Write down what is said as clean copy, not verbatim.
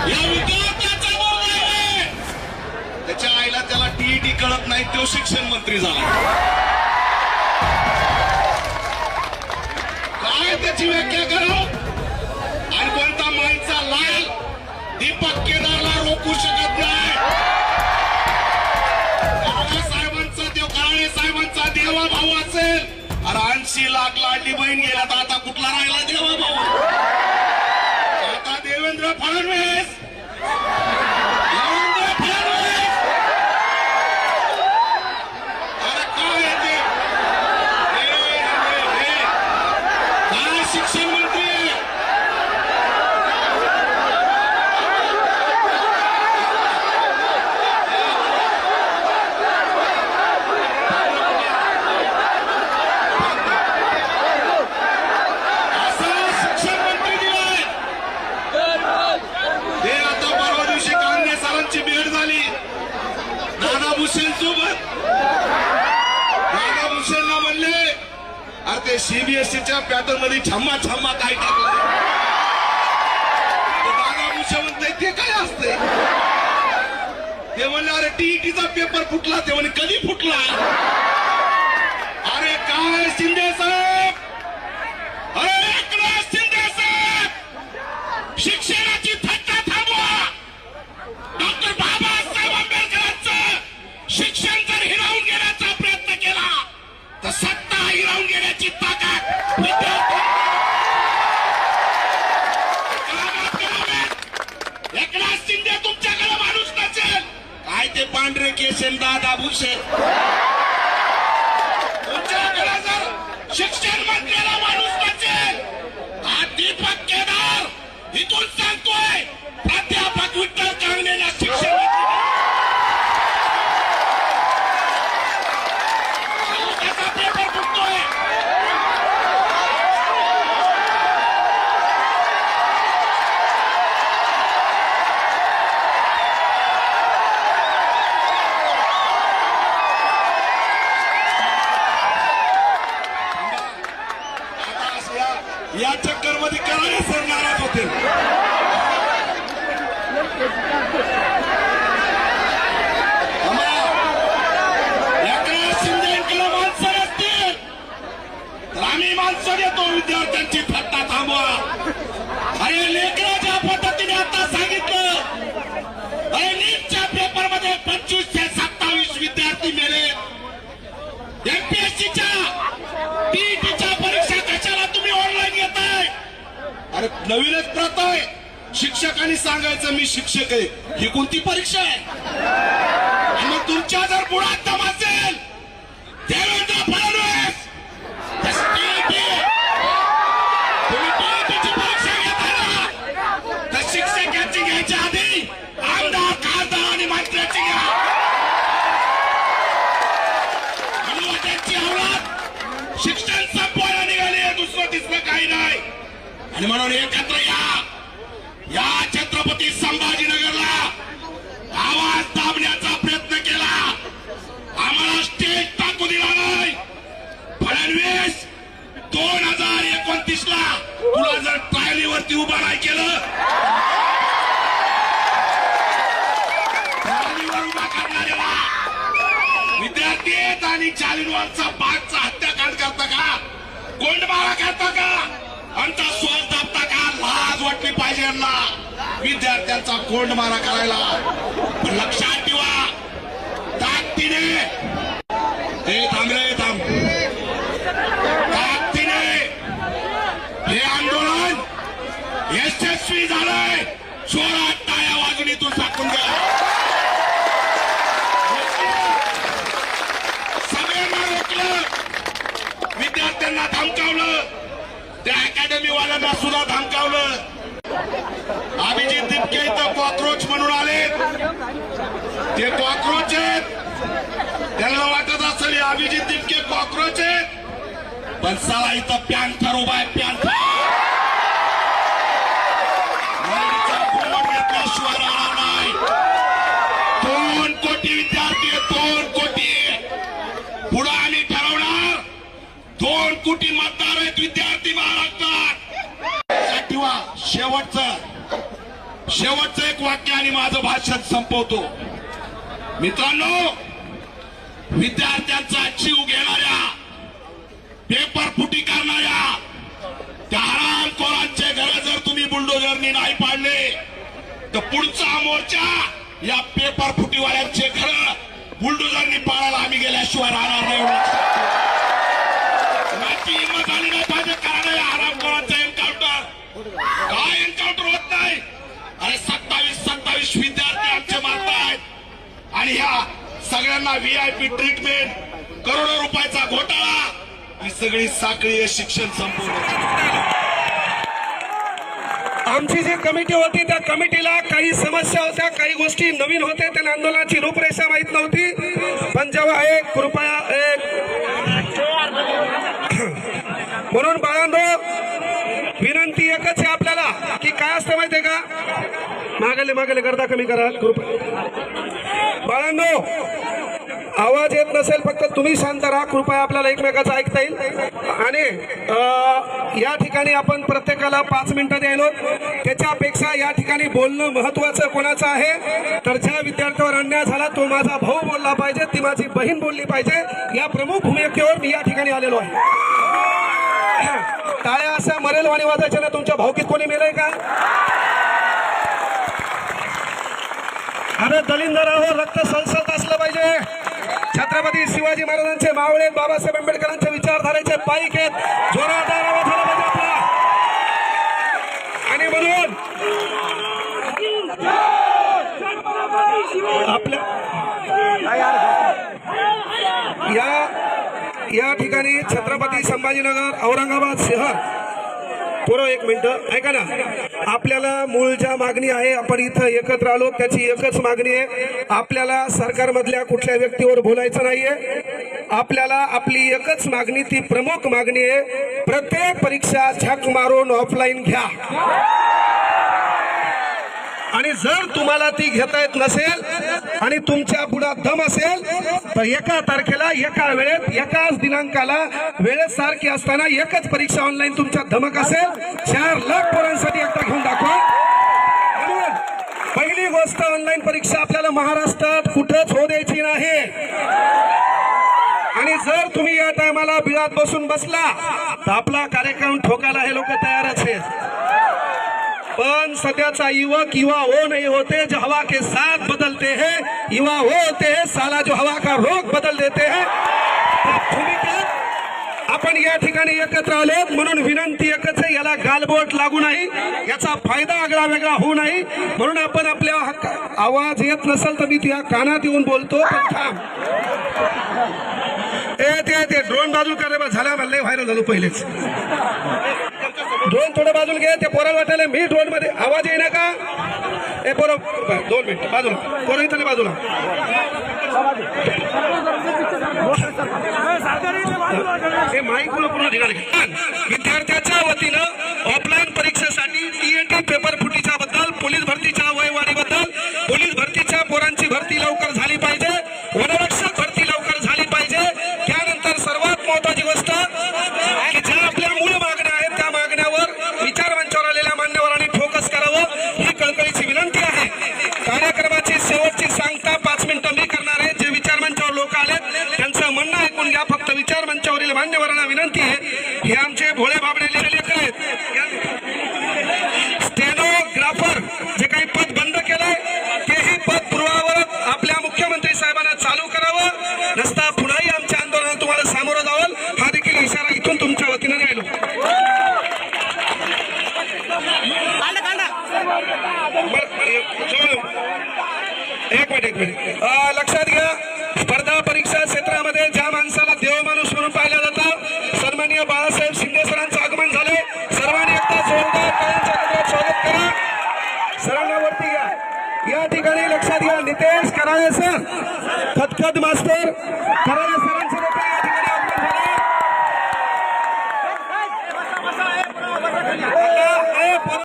या विद्यार्थ्याचा मुलगा आहे. त्याच्या आईला त्याला टीईटी कळत नाही, तो शिक्षण मंत्री झाला. काय त्याची व्याख्या करा. आणि कोणता माईचा लाल दीपक केदारला रोखू शकत नाही. काळे साहेबांचा देवा भाऊ असेल, अरे 80 लाख लाडली बहीण गेला तर आता कुठला राहिला देवा भाऊ. आता देवेंद्र फडणवीस अरे काय ते काय शिक्षण मंत्री आहे. सीबीएसईच्या पॅटर्न मध्ये छम्मा छम्मा काय टाकलं. दादा भुसे म्हणते ते काय असते. ते म्हणले अरे टीईटीचा पेपर फुटला. ते म्हणे कधी फुटला. अरे काय शिंदे साहेब, अरे एकनाथ शिंदे साहेब, शिक्षणाची थट्टा थांबवा. डॉक्टर बाबासाहेब आंबेडकरांचं शिक्षण जर हिरावून घेण्याचा प्रयत्न केला तर सत्ता हिरावून घेण्याची ताकद एकनाथ शिंदे तुमच्याकडे माणूस नसेल. काय ते पांढरे केसेन दादा भुसे, तुमच्याकडे जर शिक्षण मंत्र्याला माणूस नसेल. हा दीपक केदार इथून सांगतोय प्राध्यापक विठ्ठल कांगणेला शिक्षण या चक्कर मध्ये करायला सर नाराज होते. एकनाथ शिंदेकडे माणसं नसतील तर आम्ही माणसं देतो. विद्यार्थ्यांची थट्टा थांबवा. अरे लेकरं ज्या पद्धतीने आता सांगितलं, अरे नीटच्या पेपरमध्ये 25 ते 27 विद्यार्थी मेले. एमपीएससीच्या टीईटीच्या परीक्षा कशाला तुम्ही ऑनलाईन घेताय. अरे नवीनच प्रथा आहे. शिक्षकांनी सांगायचं मी शिक्षक आहे. ही कोणती परीक्षा आहे. मग तुमच्या जर बुडात दम असेल देवेंद्र फडणवीस, तुम्ही टीईटीची परीक्षा घेताना तर शिक्षकांची घ्यायच्या आधी आमदार खासदार आणि मंत्र्याची घ्या. त्यांची औलाद शिक्षण संपवायला निघाली. दुसरं तिसरं काही नाही. आणि म्हणून एकत्र या छत्रपती संभाजीनगरला आवाज दाबण्याचा प्रयत्न केला. आम्हाला स्टेज टाकू दिला नाही. फडणवीस 2029ला तुला जर ट्रायलीवरती उभा नाही केलं, ट्रायलीवर उभा करणाऱ्याला विद्यार्थी आहेत आणि चालींवरचा बागचा हत्याकांड करता का, कोंडमारा करता का, आमचा श्वास दाबता का. लाज वाटली पाहिजे यांना विद्यार्थ्यांचा कोंडमारा करायला. पण लक्षात ठेवा ताकदीने हे थांबले थांब ताकदीने हे आंदोलन यशस्वी झालंय. जोरात टाळ्या वाजून इथून टाकून द्या. सगळ्यांना रोखलं, विद्यार्थ्यांना धमकावलं, त्या अकॅडमी वाल्यांना सुद्धा धमकावलं. अभिजित दिपके इथं कॉक्रोच म्हणून आले. ते कॉक्रोच आहेत. त्यांना वाटत असेल अभिजित दिपके कॉक्रोच आहेत, पण साला इथं पॅन्थर उभा आहे. पॅन्थर घेतल्याशिवाय राहणार नाही. 2 कोटी विद्यार्थी, 2 कोटी. पुढे आम्ही ठरवणार 2 कोटी मतदार आहेत विद्यार्थी महाराष्ट्रात. शेवटचं शेवटचं एक वाक्य आणि माझं भाषण संपवतो. मित्रांनो, विद्यार्थ्यांचा जीव घेणाऱ्या, पेपर फुटी करणाऱ्या त्या हरामखोरांचे घर जर तुम्ही बुलडोझरनी नाही पाडले तर पुढचा मोर्चा या पेपर फुटीवाल्यांचे घर बुलडोझरनी पाडायला आम्ही गेल्याशिवाय राहणार नाही. कोणाची हिंमत आली नाही पाहिजे कारण या हरामखोरांचं एन्काउंटर काय एन्काउंटर होत नाही. अरे 27 विद्यार्थी आमचे मारतायत आणि ह्या सगळ्यांना व्हीआयपी ट्रीटमेंट, करोडो रुपयाचा घोटाळा, ही सगळी साखळी शिक्षण संपवण्याची. आमची जी कमिटी होती त्या कमिटीला काही समस्या होत्या, काही गोष्टी नवीन होत्या, त्यांना आंदोलनाची रूपरेषा माहित नव्हती. पण जेव्हा एक कृपया म्हणून बाळांनो, विनंती एकच आहे आपल्याला की काय असतं माहितीये का, मागले गर्दा कमी करा कृपया. बाळांनो, आवाज येत नसेल फक्त तुम्ही शांत राहा कृपया, आपल्याला एकमेकाचं ऐकता येईल. आणि या ठिकाणी आपण प्रत्येकाला 5 मिनिटं द्यायलो. त्याच्यापेक्षा या ठिकाणी बोलणं महत्वाचं कोणाचं आहे तर ज्या विद्यार्थ्यावर अन्याय झाला तो माझा भाऊ बोलला पाहिजे, ती माझी बहीण बोलली पाहिजे. या प्रमुख भूमिकेवर मी या ठिकाणी आलेलो आहे. टाळ्या अशा मरेल वाणी वाजायच्या ना, तुमच्या भावकीत कोणी मेलंय का? अरे दलिंदरावर रक्त सळसळत असलं पाहिजे. छत्रपती शिवाजी महाराजांचे मावळे, बाबासाहेब आंबेडकरांचे विचारधारेचे पाईक आहेत. जोरदार आवाज झाला पाहिजे आपला. आणि म्हणून आपल्या या ठिकाणी छत्रपती संभाजीनगर, औरंगाबाद शहर, पूर्व 1 मिनिट ऐका ना. आपल्याला मूळ ज्या मागणी आहे, आपण इथं एकत्र आलो त्याची एकच मागणी आहे. आपल्याला सरकारमधल्या कुठल्या व्यक्तीवर बोलायचं नाहीये. आपल्याला आपली एकच मागणी, ती प्रमुख मागणी आहे, प्रत्येक परीक्षा झक मारून ऑफलाईन घ्या. आणि जर तुम्हाला ती घेता येत नसेल आणि तुमच्या पुढे दम असेल तर 1 तारखेला एका वेळेत, एकाच दिनांकाला, वेळेत सारखी असताना एकच परीक्षा ऑनलाईन तुमच्या धमक असेल. 4 लाख पोरांसाठी एकटा घेऊन दाखवा. म्हणून पहिली गोष्ट, ऑनलाईन परीक्षा आपल्याला महाराष्ट्रात कुठंच होऊ द्यायची नाही. आणि जर तुम्ही या टायमाला बिळात बसून बसला तर आपला कार्यक्रम ठोकायला हे लोक तयारच आहेत. पण सध्याचा युवक युवा वो नहीं होते जो हवा के साथ बदलते हैं, युवा वो होते हैं साला जो हवा का रोग बदल देते हैं. आपण या ठिकाणी एकत्र आलो म्हणून विनंती एकच आहे, याला गालबोट लागू नाही, याचा फायदा आगळा वेगळा होऊ नाही. म्हणून आपण आपल्या आवाज येत नसेल तर मी तुझ्या कानात येऊन बोलतो. पण थांब, ते ड्रोन बाजू करे झाला, मला लय व्हायरल झालो पहिलेच. ड्रोन थोडं बाजूला घे, ते पोराला वाटायला मी ड्रोन मध्ये आवाज येईना का. ए पोरं 2 मिनिट बाजूला, पोरं इथले बाजूला. हे माईक पूर्ण ठिकाणी. विद्यार्थ्याच्या वतीनं ऑफलाईन परीक्षेसाठी टीएटी पेपर फुटीच्या बद्दल, पोलीस भरतीच्या वयवाढीबद्दल, पोलीस भरतीच्या पोरांची भरती लवकर झाली पाहिजे, वनरक्षक भरती लवकर झाली पाहिजे. त्यानंतर सर्वात महत्वाची गोष्ट की ज्या आपल्या मूळ मागण्या आहेत त्या मागण्यावर विचार मंचावर आलेल्या मान्यवरांनी फोकस करावं, ही कळकळीची विनंती आहे. कार्यक्रमाची शेवटची सांगता 5 मिनिटं मी करणार आहे. जे विचार मंचावर लोक आलेत त्यांचं म्हणणं ऐकून घ्या. फक्त विचार मंचावरील मान्यवरांना विनंती आहे, हे आमचे भोळे भाबडे लेखक आहेत. स्टेनोग्राफर जे काही पद बंद केलंय तेही पद पूर्वावर आपल्या मुख्यमंत्री साहेबांना चालू करावं, नसता पुन्हाही आमच्या आंदोलनात तुम्हाला सामोरं जावं, हा देखील इशारा इथून तुमच्या वतीनं द्यायलो. एक मिनिट लक्षात घ्या. स्पर्धा परीक्षा क्षेत्रामध्ये ज्या माणसाला देव माणूस म्हणून पाहिलं जातं, सन्माननीय बाळासाहेब शिंदे सरांचं आगमन झाले. सर्वांनी एकदा जोरदार टाळ्यांच्या गजरात स्वागत करा. सरांना वरती घ्या. या ठिकाणी लक्षात घ्या, नितेश कराळे सर, खतखत मास्तर कराळे सरांचं